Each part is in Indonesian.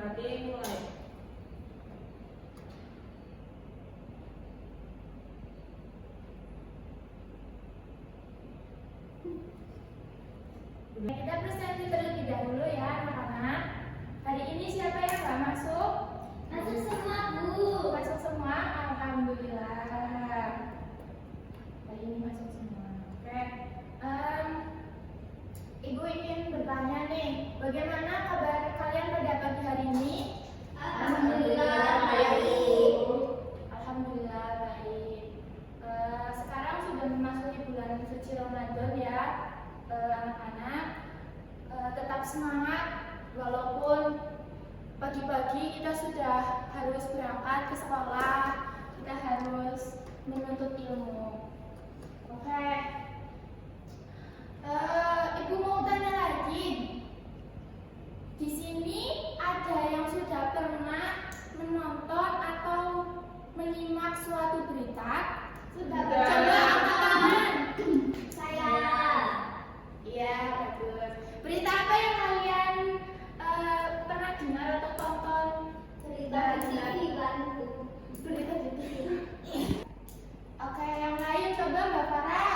Berarti mulai. Kita presentasi terlebih dahulu ya anak-anak. Hari ini siapa yang nggak masuk? Masuk semua, Bu. Masuk semua? Alhamdulillah. Hari ini masuk semua. Oke. Ibu ingin bertanya nih, bagaimana kabar kalian pada pagi hari ini? Alhamdulillah baik. Alhamdulillah baik. Sekarang sudah memasuki bulan suci Ramadan ya, anak-anak. Tetap semangat walaupun pagi-pagi kita sudah harus berangkat ke sekolah, kita harus menuntut ilmu. Oke. Ibu mau tanya lagi. Di sini ada yang sudah pernah menonton atau menyimak suatu berita? Sudah. Coba angkat tangan. Saya. Iya, bagus. Berita apa yang kalian pernah dengar atau tonton? Cerita di TV Bandung. Berita di TV. Oke, yang lain coba Mbak Farah.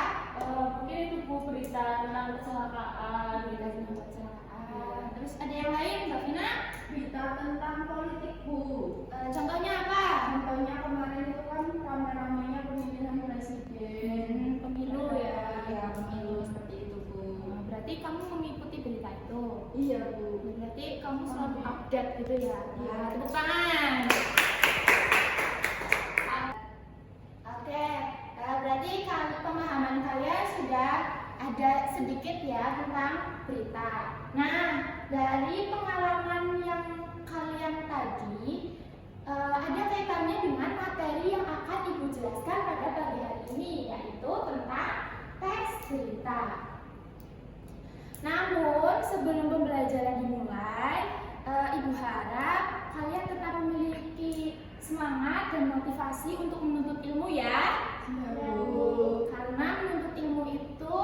Mungkin itu Bu, berita tentang kecelakaan. Berita tentang kecelakaan. Terus ada yang lain, Mbak Vina? Berita tentang politik Bu. Contohnya apa? Contohnya kemarin itu kan rame-ramenya pemilihan presiden. Pemilu ya. Iya, pemilu seperti itu Bu. Berarti kamu mengikuti berita itu. Iya Bu. Berarti kamu selalu update gitu ya. Iya. Tepuk tangan. Oke, berarti kalau pemahaman kalian sudah ada sedikit ya tentang berita. Nah, dari pengalaman yang kalian tadi, ada kaitannya dengan materi yang akan Ibu jelaskan pada pagi hari ini, yaitu tentang teks berita. Namun, sebelum pembelajaran dimulai, Ibu harap kalian tetap memiliki semangat dan motivasi untuk menuntut ilmu ya. Iya Bu. Karena menuntut ilmu itu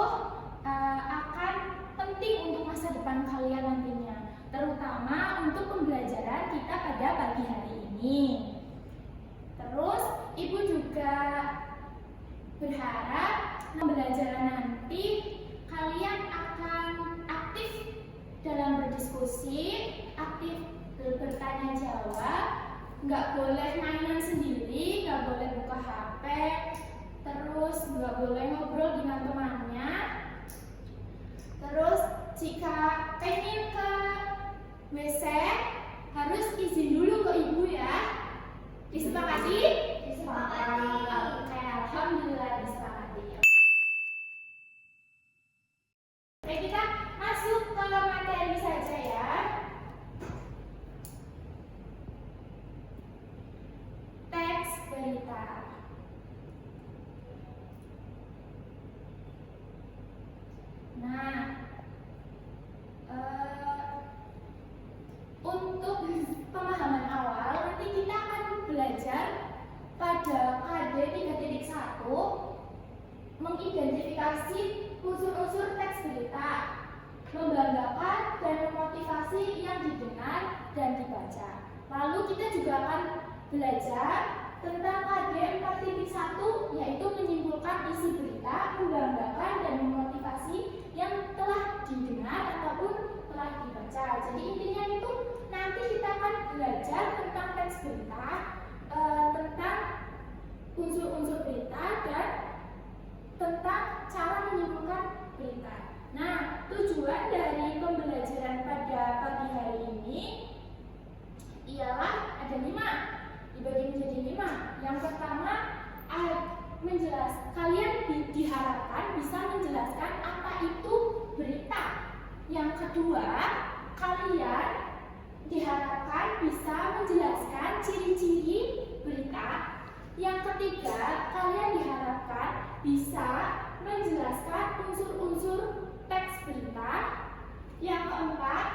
akan penting untuk masa depan kalian nantinya, terutama untuk pembelajaran kita pada pagi hari ini. Terus, Ibu juga berharap pembelajaran nanti kalian akan aktif dalam berdiskusi, aktif bertanya jawab, nggak boleh mainan sendiri, nggak boleh buka HP, terus nggak boleh ngobrol dengan temannya. Terus jika pengen ke WC harus izin dulu ke ibu ya. Disepakati? Disepakati. Oke, alhamdulillah disepakati. Oke, kita masuk ke materi saja ya. Teks berita. Nah, untuk pemahaman awal nanti kita akan belajar pada KD 3.1 mengidentifikasi unsur-unsur teks berita, membanggakan dan memotivasi yang didengar dan dibaca. Lalu kita juga akan belajar tentang KD 4.1 yaitu menyimpulkan isi berita, membanggakan dan memotivasi yang telah didengar ataupun telah dibaca. Jadi intinya itu nanti kita akan belajar tentang teks berita, tentang unsur-unsur berita dan tentang cara menyimpulkan berita. Nah, tujuan dari pembelajaran pada pagi hari ini ialah ada 5, dibagi menjadi 5. Yang pertama, kalian diharapkan bisa menjelaskan apa itu berita. Yang kedua, kalian diharapkan bisa menjelaskan ciri-ciri berita. Yang ketiga, kalian diharapkan bisa menjelaskan unsur-unsur teks berita. Yang keempat,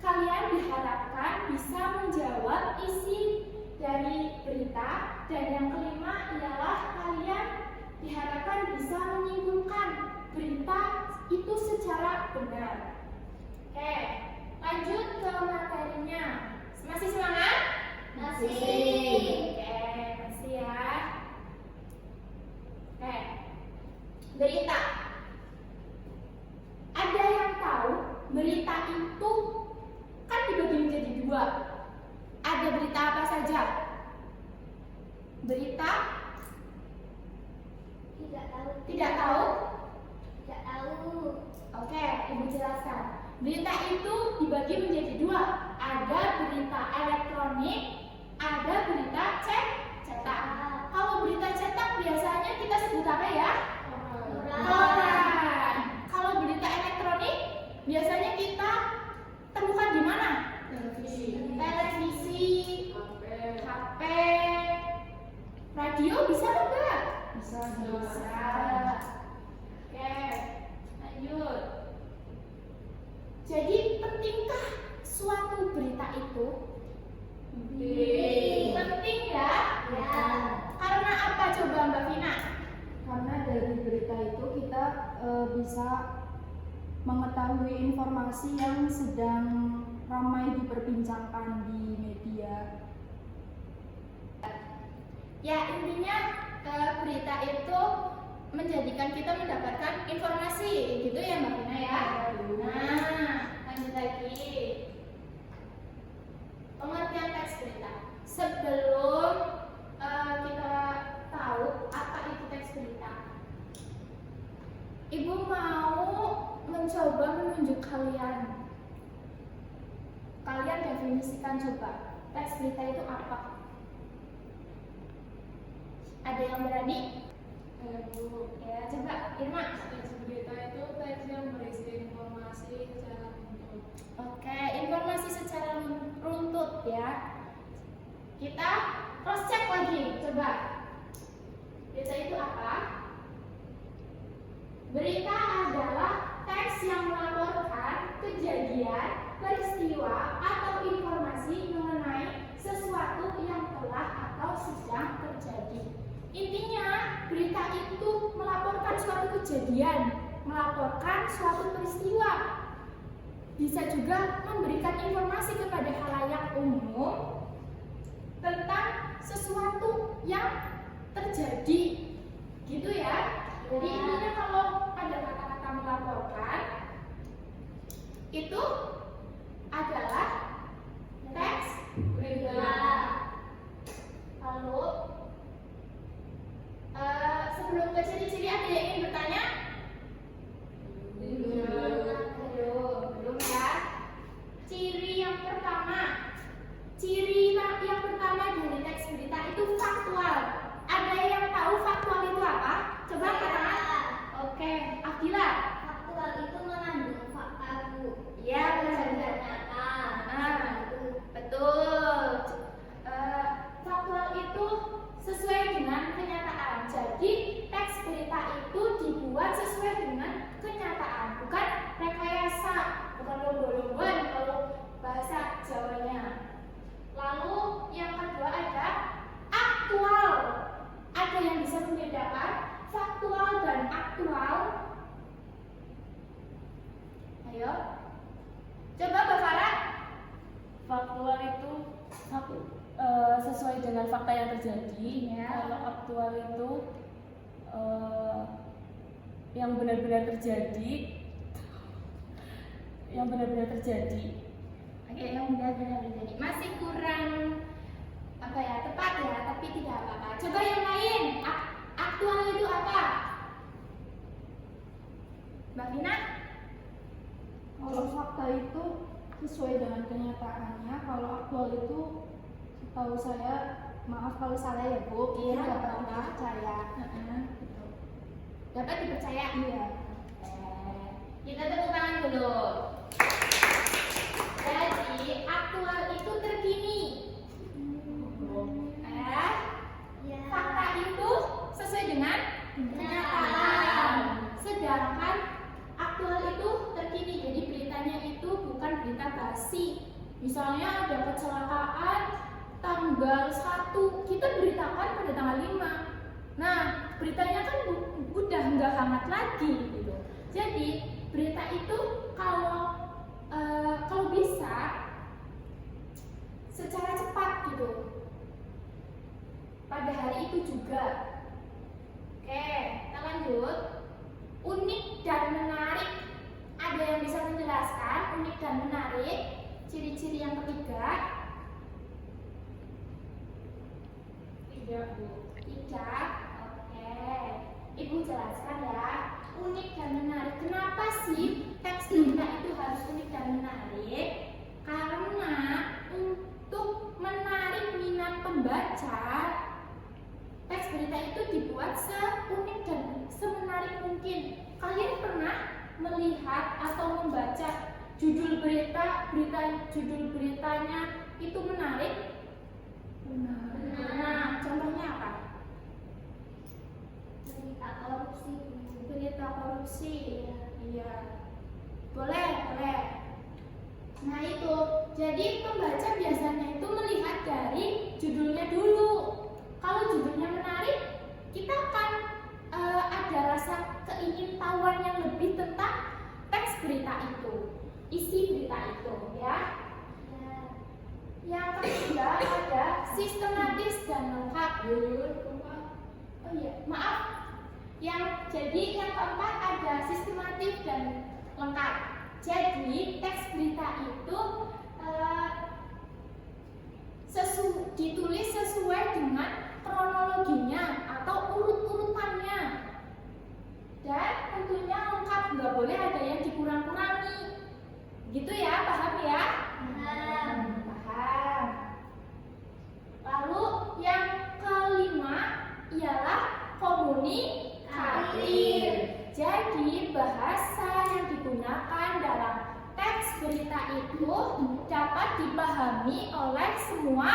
kalian diharapkan bisa menjawab isi dari berita. Dan yang kelima ialah kalian diharapkan bisa menyimpulkan berita itu secara benar. Oke, lanjut ke materinya. berita apa saja? Berita Tidak tahu. tidak tahu? Tidak tahu. Oke, Ibu jelaskan. Berita itu dibagi menjadi dua. Ada berita elektronik, ada berita cetak. Kalau berita cetak biasanya kita sebut apa ya? Koran. Kalau berita elektronik biasanya kita temukan di mana? Televisi, HP, radio bisa enggak? Bisa. Oke, lanjut. Jadi pentingkah suatu berita itu? Penting ya? Ya. Karena apa coba Mbak Vina? Karena dari berita itu kita bisa mengetahui informasi yang sedang ramai diperbincangkan di media. Ya intinya berita itu menjadikan kita mendapatkan informasi, gitu ya Mbak Vina ya. Nah, lanjut lagi. Pengertian teks berita. Sebelum kita tahu apa itu teks berita, Ibu mau mencoba menunjuk kalian. Kalian definisikan coba teks berita itu apa? Ada yang berani? Bu, Ya, coba Irma. teks berita itu teks yang berisi informasi secara runtut. Oke, informasi secara runtut ya. Kita cross check lagi, coba. Berita itu apa? Berita adalah teks yang melaporkan kejadian, peristiwa, atau informasi mengenai sesuatu yang telah atau sedang terjadi. Intinya, berita itu melaporkan suatu kejadian, melaporkan suatu peristiwa. Bisa juga memberikan informasi kepada khalayak umum tentang sesuatu yang terjadi. Gitu ya. Jadi intinya kalau ada kata-kata melaporkan itu adalah teks berita. Lalu sebelum ke ciri-ciri ada yang ingin bertanya? Belum ya. Ciri yang pertama dari teks berita itu faktual. Ada yang tahu faktual itu apa? Coba angkat tangan. Oke, Afila. Faktual itu mengandung fakta, Bu. Iya, benar. Nyata. Betul. Faktual itu sesuai dengan kenyataan. Jadi teks berita itu dibuat sesuai dengan kenyataan, bukan rekayasa, bukan lomba-lombaan kalau bahasa Jawanya. Lalu yang kedua ada aktual. Ada yang bisa membedakan faktual dan aktual? Ayo, coba Mbak Farah. Faktual itu sesuai dengan fakta yang terjadi. Ya. Kalau aktual itu yang benar-benar terjadi. Oke, yang benar-benar terjadi. Masih kurang apa ya, tepat ya, tapi tidak apa-apa. Coba yang lain. Aktual itu apa? Mbak Vina? Kalau fakta itu sesuai dengan kenyataannya. Kalau aktual itu setahu saya, maaf kalau salah ya Bu, Iya, dapat nggak apa-apa. dipercaya. Gitu. Dapat dipercaya? Iya. Kita tepuk tangan dulu. Jadi aktual itu terkini. Ya. Fakta itu sesuai dengan kenyataan. Sedangkan aktual itu terkini. Jadi beritanya itu bukan berita basi. Misalnya ada kecelakaan tanggal 1, kita beritakan pada tanggal 5. Nah, beritanya kan udah nggak hangat lagi gitu. Jadi berita itu kalau bisa secara cepat gitu pada hari itu juga. Oke, kita lanjut. Unik dan menarik. Ada yang bisa menjelaskan unik dan menarik? Ciri-ciri yang ketiga. Tidak, Bu. Tidak? Oke. Ibu jelaskan ya. Unik dan menarik. Kenapa sih teks berita itu harus unik dan menarik? Karena untuk menarik minat pembaca, teks berita itu dibuat seunik dan semenarik mungkin. Kalian pernah melihat atau membaca judul judul beritanya itu menarik? Nah, contohnya apa? Berita korupsi. Berita korupsi. Iya. Boleh, boleh. Nah itu, jadi pembaca biasanya itu melihat dari judulnya dulu. Kalau judulnya menarik, kita akan ada rasa keingintahuan yang lebih tentang teks berita itu, isi berita itu, ya. Yang ketiga ada sistematis dan lengkap. Oh iya, maaf. Jadi yang keempat ada sistematis dan lengkap. Jadi teks berita itu ditulis sesuai dengan kronologinya atau urut-urutannya, dan tentunya lengkap, nggak boleh ada yang dikurang-kurangi. Gitu ya, paham ya? Paham. Lalu yang kelima ialah komunikatif. Jadi bahasa yang digunakan dalam teks berita itu dapat dipahami oleh semua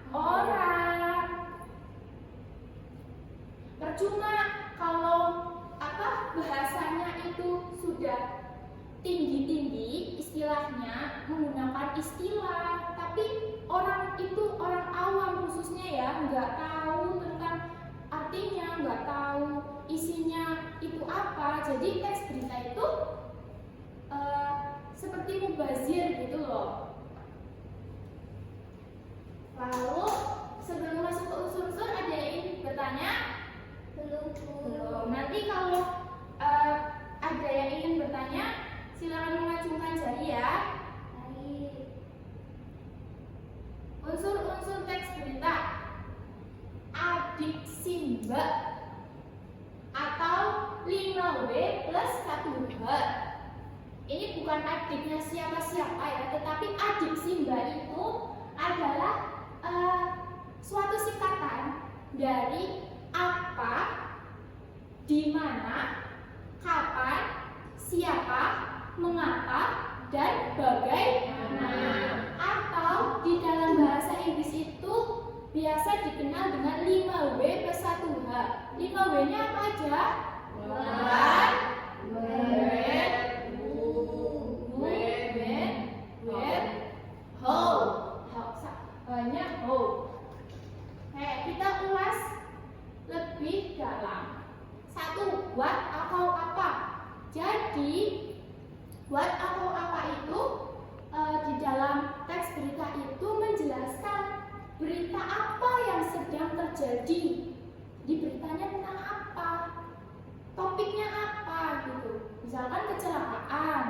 orang. Percuma kalau bahasanya itu sudah tinggi-tinggi, istilahnya menggunakan istilah, tapi orang awam khususnya ya nggak tahu tentang artinya, nggak tahu isinya itu apa. Jadi teks berita itu seperti mubazir gitu loh. Lalu sebelum masuk ke unsur-unsur, ada yang ingin bertanya? Belum. Nanti kalau ada yang ingin bertanya, silakan mengacungkan jari ya. Unsur-unsur teks berita. Adik Simba atau 5W plus 1H. Ini bukan adiknya siapa-siapa ya, tetapi adik Simba itu adalah suatu singkatan dari apa, di mana, kapan, siapa, mengapa, dan bagaimana. Atau di dalam bahasa Inggris itu biasa dikenal dengan 5W plus 1H. 5W-nya apa aja? What, where, who, when, where, how. Banyak how. Kita ulas lebih dalam. 1. What atau apa. Jadi what atau apa itu di dalam teks berita itu menjelaskan berita apa yang sedang terjadi. Di beritanya tentang apa, topiknya apa gitu. Misalkan kecelakaan,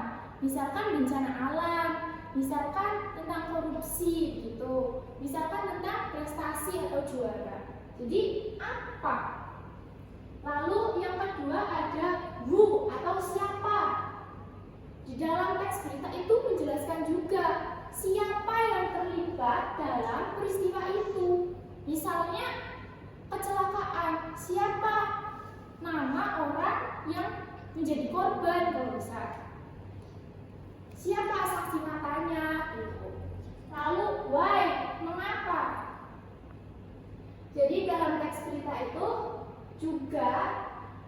misalkan bencana alam, misalkan tentang korupsi gitu, misalkan tentang prestasi atau juara. Jadi apa? Lalu yang kedua ada who atau siapa. Di dalam teks berita itu menjelaskan juga siapa yang terlibat dalam peristiwa itu. Misalnya kecelakaan, siapa nama orang yang menjadi korban kalau bisa. Siapa saksi matanya gitu. Lalu why, mengapa. Jadi dalam teks berita itu juga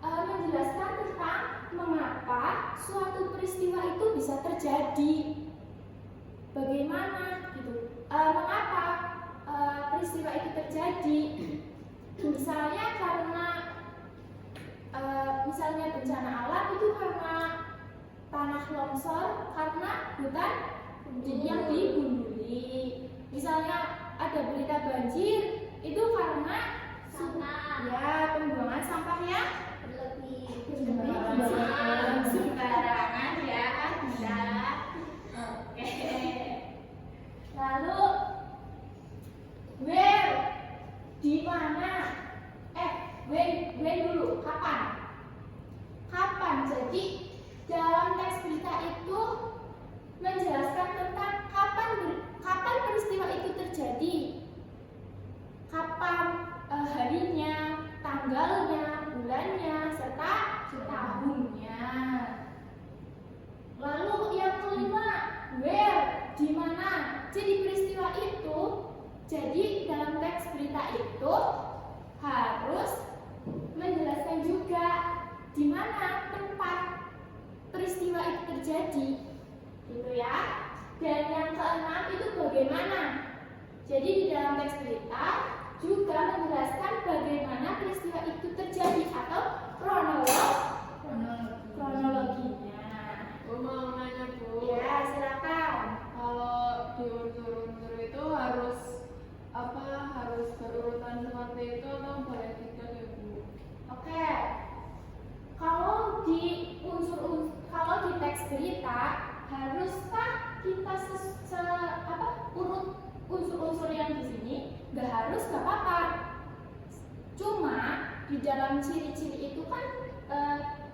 menjelaskan tentang mengapa suatu peristiwa itu bisa terjadi, bagaimana gitu, mengapa peristiwa itu terjadi. Misalnya karena misalnya bencana alam itu karena tanah longsor, karena hutan yang digunduli. Misalnya ada berita banjir itu karena pembuangan sampahnya berlebihan, sembarangan ya, tidak. Oke. Lalu where, di mana itu, jadi dalam teks berita itu harus menjelaskan juga di mana tempat peristiwa itu terjadi, gitu ya. Dan yang keenam itu bagaimana. Jadi di dalam teks berita juga menjelaskan bagaimana peristiwa itu terjadi atau kronologinya. Bu mau nanya Bu. Ya, silakan. Kalau diunsur-unsur itu harus berurutan seperti itu atau boleh tidak ya Bu? Oke. Kalau di kalau di teks berita haruskah kita urut unsur-unsur yang di sini? Nggak harus, nggak apa-apa. Cuma di dalam ciri-ciri itu kan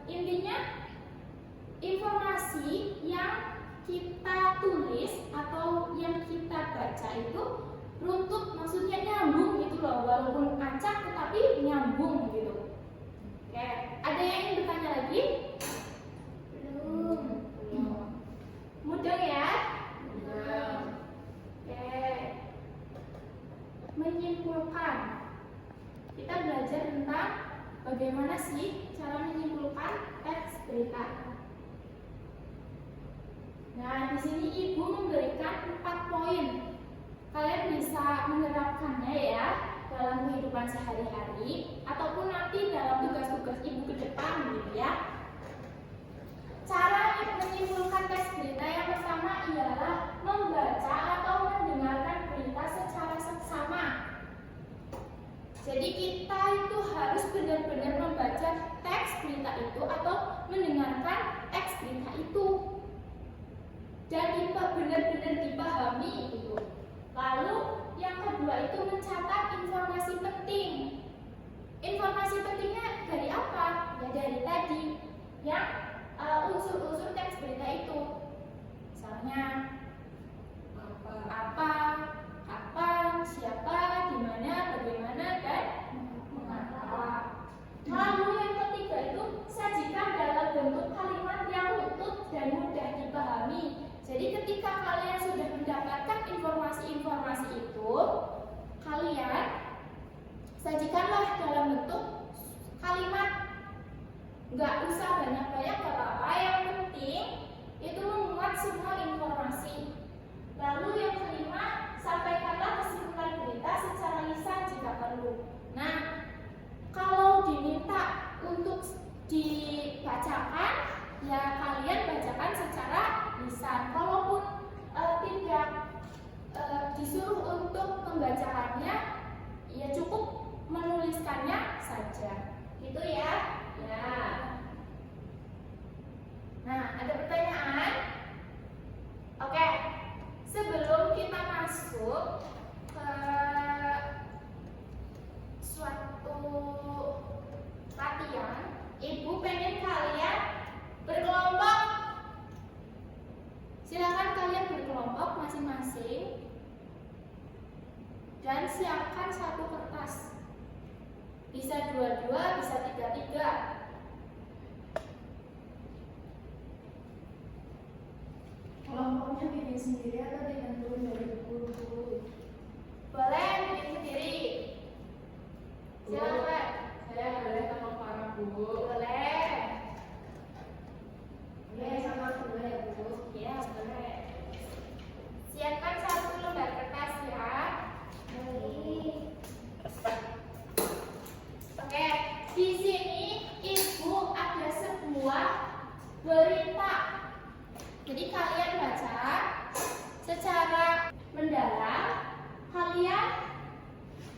intinya informasi yang kita tulis atau yang kita baca itu runtut, maksudnya nyambung gitu loh, walaupun acak tetapi nyambung gitu. Oke, ada yang ingin bertanya lagi? Belum. Mudah ya? Mudah. Oke. Menyimpulkan. Kita belajar tentang bagaimana sih cara menyimpulkan teks berita. Nah, di sini Ibu memberikan 4 poin. Kalian bisa menerapkannya ya dalam kehidupan sehari-hari ataupun nanti dalam tugas-tugas Ibu ke depan gitu ya. Cara menyimpulkan teks berita yang pertama ialah membaca atau mendengarkan berita secara seksama. Jadi kita itu harus benar-benar membaca teks berita itu atau mendengarkan teks berita itu. Dan kita benar-benar dipahami itu. Lalu yang kedua itu mencatat informasi penting. Informasi pentingnya dari apa? Ya dari tadi yang unsur-unsur teks berita itu. Misalnya apa, kapan, siapa, di mana, bagaimana, dan mengapa. Lalu yang ketiga itu sajikan dalam bentuk kalimat yang utuh dan mudah dipahami. Jadi ketika kalian sudah mendapatkan informasi-informasi itu, kalian sajikanlah dalam bentuk kalimat. Nggak usah banyak-banyak, nggak apa-apa. Yang penting itu memuat semua informasi. Lalu yang kelima, sampaikanlah kesimpulan berita secara lisan jika perlu. Nah, kalau diminta untuk dibacakan, ya kalian bacakan secara lisan. Kalaupun tidak disuruh untuk membacakannya, ya cukup menuliskannya saja. Gitu ya. Ya. Nah, ada pertanyaan? Oke. Sebelum kita masuk ke suatu latihan, Ibu pengen kalian berkelompok. Silakan kalian berkelompok masing-masing dan siapkan satu kertas. Bisa 2-2, bisa 3-3. Kelompoknya bikin sendiri atau ditentuin dari guru? Boleh bikin sendiri. Silakan. Saya boleh sama para Bu. Boleh. Boleh sama guru ya Bu? Ya, boleh. Siapkan satu lembar kertas ya. Oke, di sini Ibu ada sebuah berita. Jadi kalian baca secara mendalam. Kalian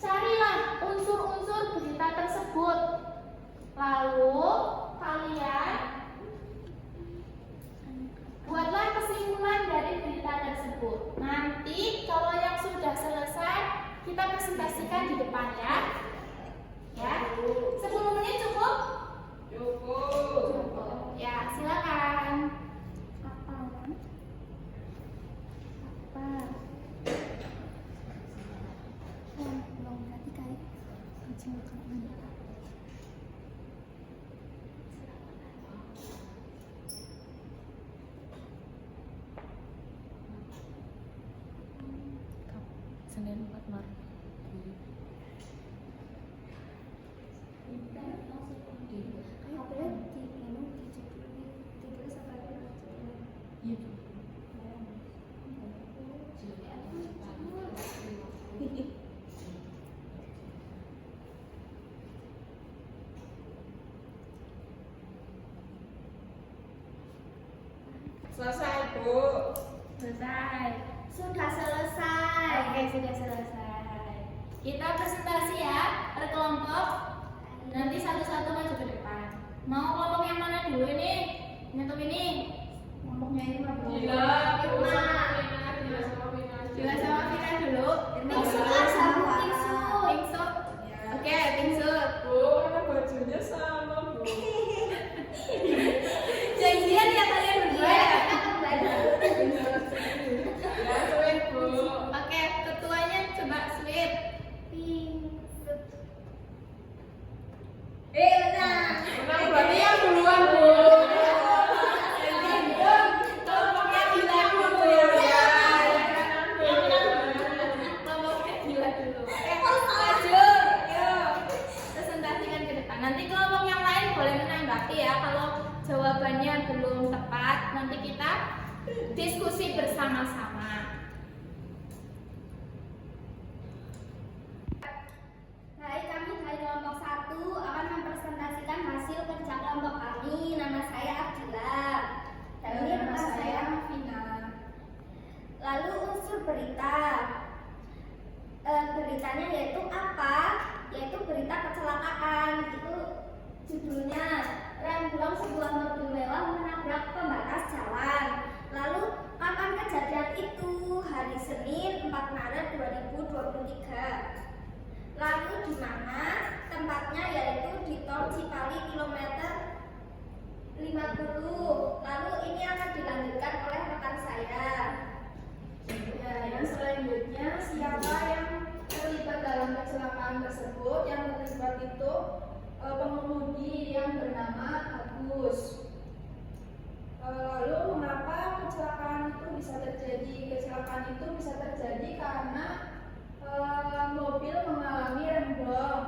carilah unsur-unsur berita tersebut. Lalu kalian buatlah kesimpulan dari berita tersebut. Nanti kalau yang sudah selesai kita presentasikan di depan ya. Ya, 10 menit cukup? Cukup. Ya, silakan. Senin 4 Maret. Selesai, Bu. Selesai. Sudah selesai. Oke, sudah selesai. Kita presentasi ya per kelompok. Nanti satu-satu maju ke depan. Mau kelompok yang mana dulu ini? Nyentuh ini. Kelompoknya ini mah belum. Gila, Bu. Gila sama Vina. Juga sama Vina dulu. Bingsu, Bingsu. Bingsu. Oke, Bingsu. Bu, karena bajunya sama, Bu. Janjian ya kalian berdua ya. Ya, sweet, Bu. Oke, ketuanya coba sweet. Benar. Menang berarti yang duluan, Bu. Kelompoknya gila dulu ya. Kelompoknya gila dulu. Maju. Yuk. Presentasikan ke depan. Nanti kelompok yang lain boleh menanggapi ya. Kalau jawabannya belum tepat, nanti kita diskusi bersama-sama. Hai, kami dari kelompok 1 akan mempresentasikan hasil kerja kelompok kami. Nama saya Abdillah. Dan ini Nama rekan saya saya. Vina. Lalu unsur berita. Beritanya yaitu apa? Yaitu berita kecelakaan. Itu judulnya remblong sebuah mobil mewah menabrak pembatas jalan. Lalu kapan kejadian itu? Hari Senin 4 Maret 2023. Lalu di mana tempatnya, yaitu di tol Cipali kilometer 50. Lalu ini akan dilanjutkan oleh rekan saya. Ya, yang selanjutnya siapa yang terlibat dalam kecelakaan tersebut? Yang terlibat itu pengemudi yang bernama Agus. Lalu mengapa kecelakaan itu bisa terjadi? Kecelakaan itu bisa terjadi karena mobil mengalami remblong.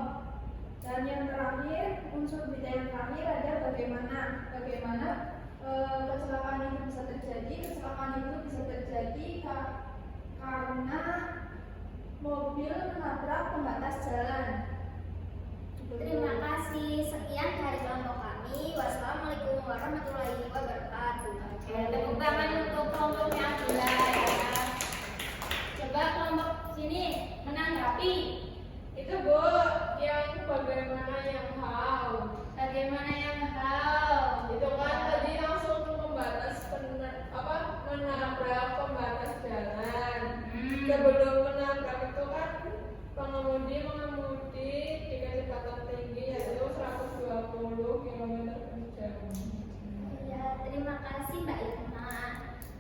Dan yang terakhir, unsur berita yang terakhir ada bagaimana kecelakaan itu bisa terjadi. Kecelakaan itu bisa terjadi karena mobil menabrak pembatas jalan. Terima kasih. Sekian dari kelompok kami. Wassalamualaikum warahmatullahi wabarakatuh. Oke, tepuk tangan untuk kelompoknya Abdullah ya. Coba kelompok sini menanggapi. Itu, Bu, yang bagaimana yang how. Bagaimana yang how? Itu kan tadi langsung membatas menabrak pembatas jalan. Sebelum menabrak itu kan pengemudi mengemudi di kecepatan tinggi yaitu 120 km/jam. Ya, terima kasih Mbak Irma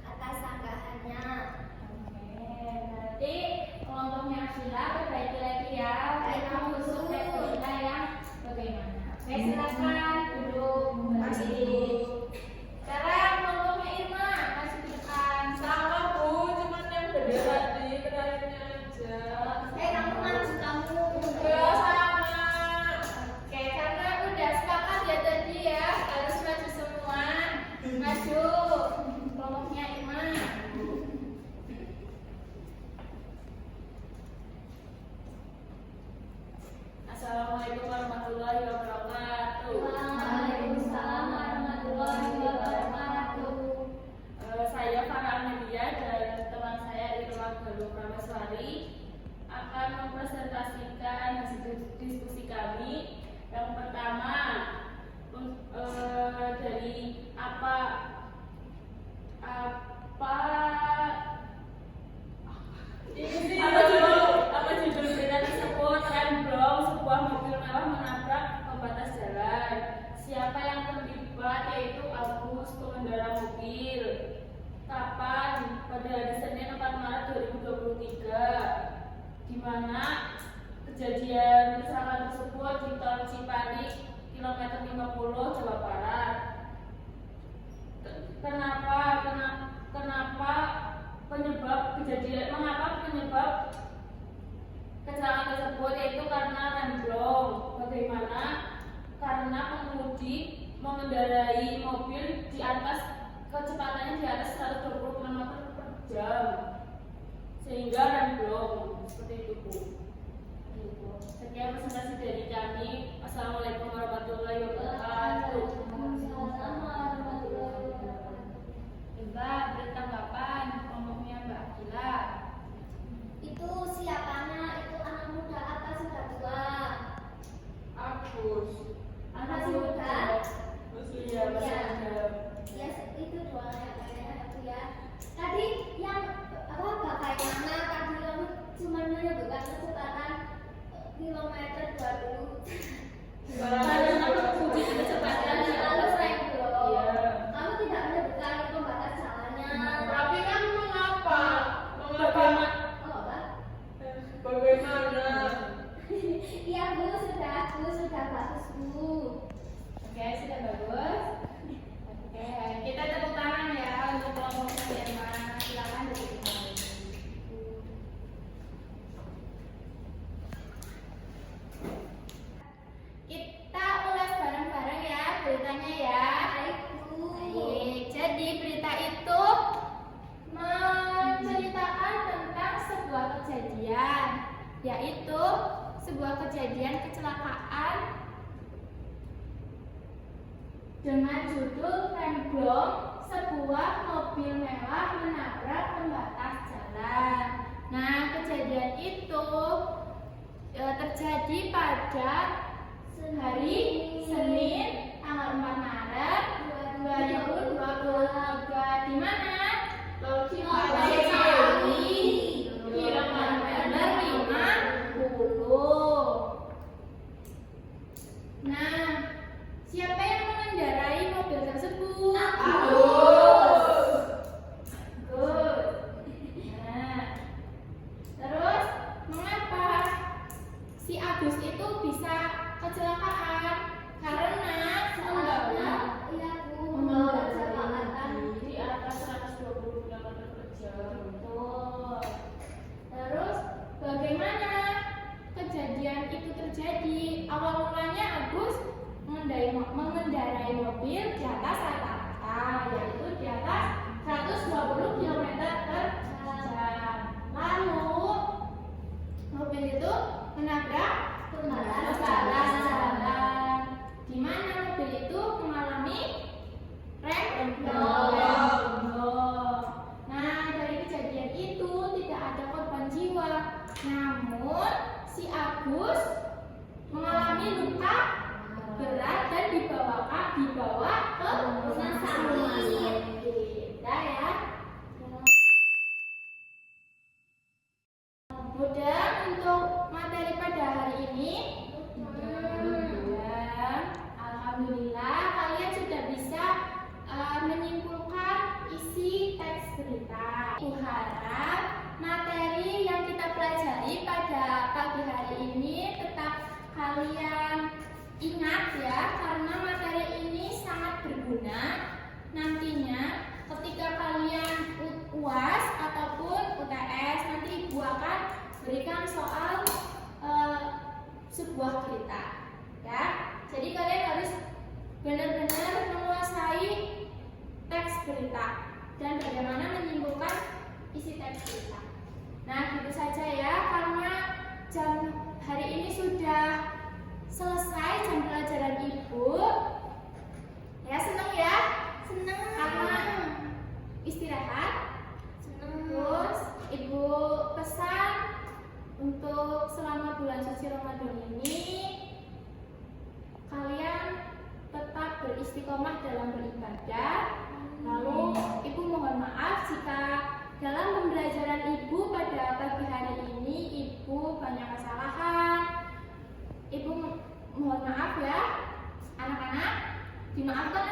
atas sanggahannya. Oke, berarti kelompoknya Abdullah perbaiki lagi ya. Baik, Kamu Bu. usul berita yang bagaimana? Oke, silakan duduk. Sekarang kelompoknya Irma masuk ke depan. Sama, Bu, cuman yang beda tadi kenalnya aja. Kamu maju kamu. Ya, sama. Oke, karena udah sepakat ya tadi ya, harus maju semua. Maju. Kelompoknya Irma. Assalamualaikum warahmatullahi wabarakatuh. Waalaikumsalam warahmatullahi wabarakatuh. Saya Farah Media dan teman saya Irma Galuh Prameswari akan mempresentasikan hasil diskusi kami. Yang pertama dari apa judul berita tersebut? Remblong sebuah mobil mewah menabrak pembatas jalan. Siapa yang terlibat? Yaitu Agus, pengendara mobil. Kapan? Pada hari Senin 4 Maret 2023. Di mana kejadian kecelakaan tersebut di tol Cipali kilometer 50 Jawa Barat. Kenapa penyebab kejadian? Mengapa penyebab kecelakaan tersebut yaitu karena remblong. Bagaimana? Karena pengemudi mengendarai mobil di atas kecepatannya di atas 120 km/jam sehingga remblong seperti itu Bu. Sekian presentasi dari kami. Assalamualaikum warahmatullahi wabarakatuh. Mbak, beri tanggapan kelompoknya Mbak Akila. Itu siapanya? Itu anak muda apa sudah tua? Agus. Anak muda? Iya, masih ada. Ya, itu doang ya kayaknya aku ya. Tadi yang apa bagaimana tadi kamu cuma menyebutkan kecepatan kilometer 20. Karena pengemudi kecepatan Lalu remblong. Iya. Kamu tidak menyebutkan pembatas jalannya. Tapi kan mengapa? Bagaimana? Oh, apa? Bagaimana? Iya Bu, sudah bagus Bu. Oke, sudah bagus. Oke, kita tepuk tangan ya untuk kelompok Sudirman. Silakan duduk kembali. Kita ulas bareng-bareng ya beritanya ya. Baik Bu. Baik, jadi berita itu menceritakan tentang sebuah kejadian, yaitu sebuah kejadian kecelakaan dengan judul remblong sebuah mobil mewah menabrak pembatas jalan. Nah, kejadian itu terjadi pada hari Senin tanggal 4 Maret 2023 di mana? Tol Cimahi, kilometer 50. Nah, siapa yang mengendarai mobil tersebut? Agus. Nah, terus mengapa si Agus itu bisa kecelakaan? Karena membawa Iya Bu, membawa kecepatan. Di atas 120 km/jam. Betul. Terus bagaimana kejadian itu terjadi? Awal mulanya Agus mengendarai mobil di atas rata-rata, yaitu di atas 120 km/jam. Lalu mobil itu menabrak pembatas jalan, di mana mobil itu mengalami remblong. Nah, dari kejadian itu tidak ada korban jiwa, namun si Agus mengalami luka berat dan dibawa ke rumah sakit. Kita ya. Mudah untuk materi pada hari ini. Dan alhamdulillah kalian sudah bisa menyimpulkan isi teks berita. Aku harap materi yang kita pelajari pada pagi hari ini tetap kalian ingat ya, karena materi ini sangat berguna nantinya ketika kalian UAS ataupun UTS. Nanti Ibu akan berikan soal sebuah berita ya. Jadi kalian harus benar-benar menguasai teks berita dan bagaimana menyimpulkan isi teks berita. Nah, gitu saja ya, karena jam hari ini sudah selesai jam pelajaran Ibu. Ya, senang ya? Senang. Karena istirahat. Terus Ibu pesan untuk selama bulan suci Ramadan ini kalian tetap beristiqomah dalam beribadah. Lalu Ibu mohon maaf jika dalam pembelajaran Ibu pada pagi hari ini Ibu banyak kesalahan. Ibu mohon maaf ya, anak-anak, dimaafkan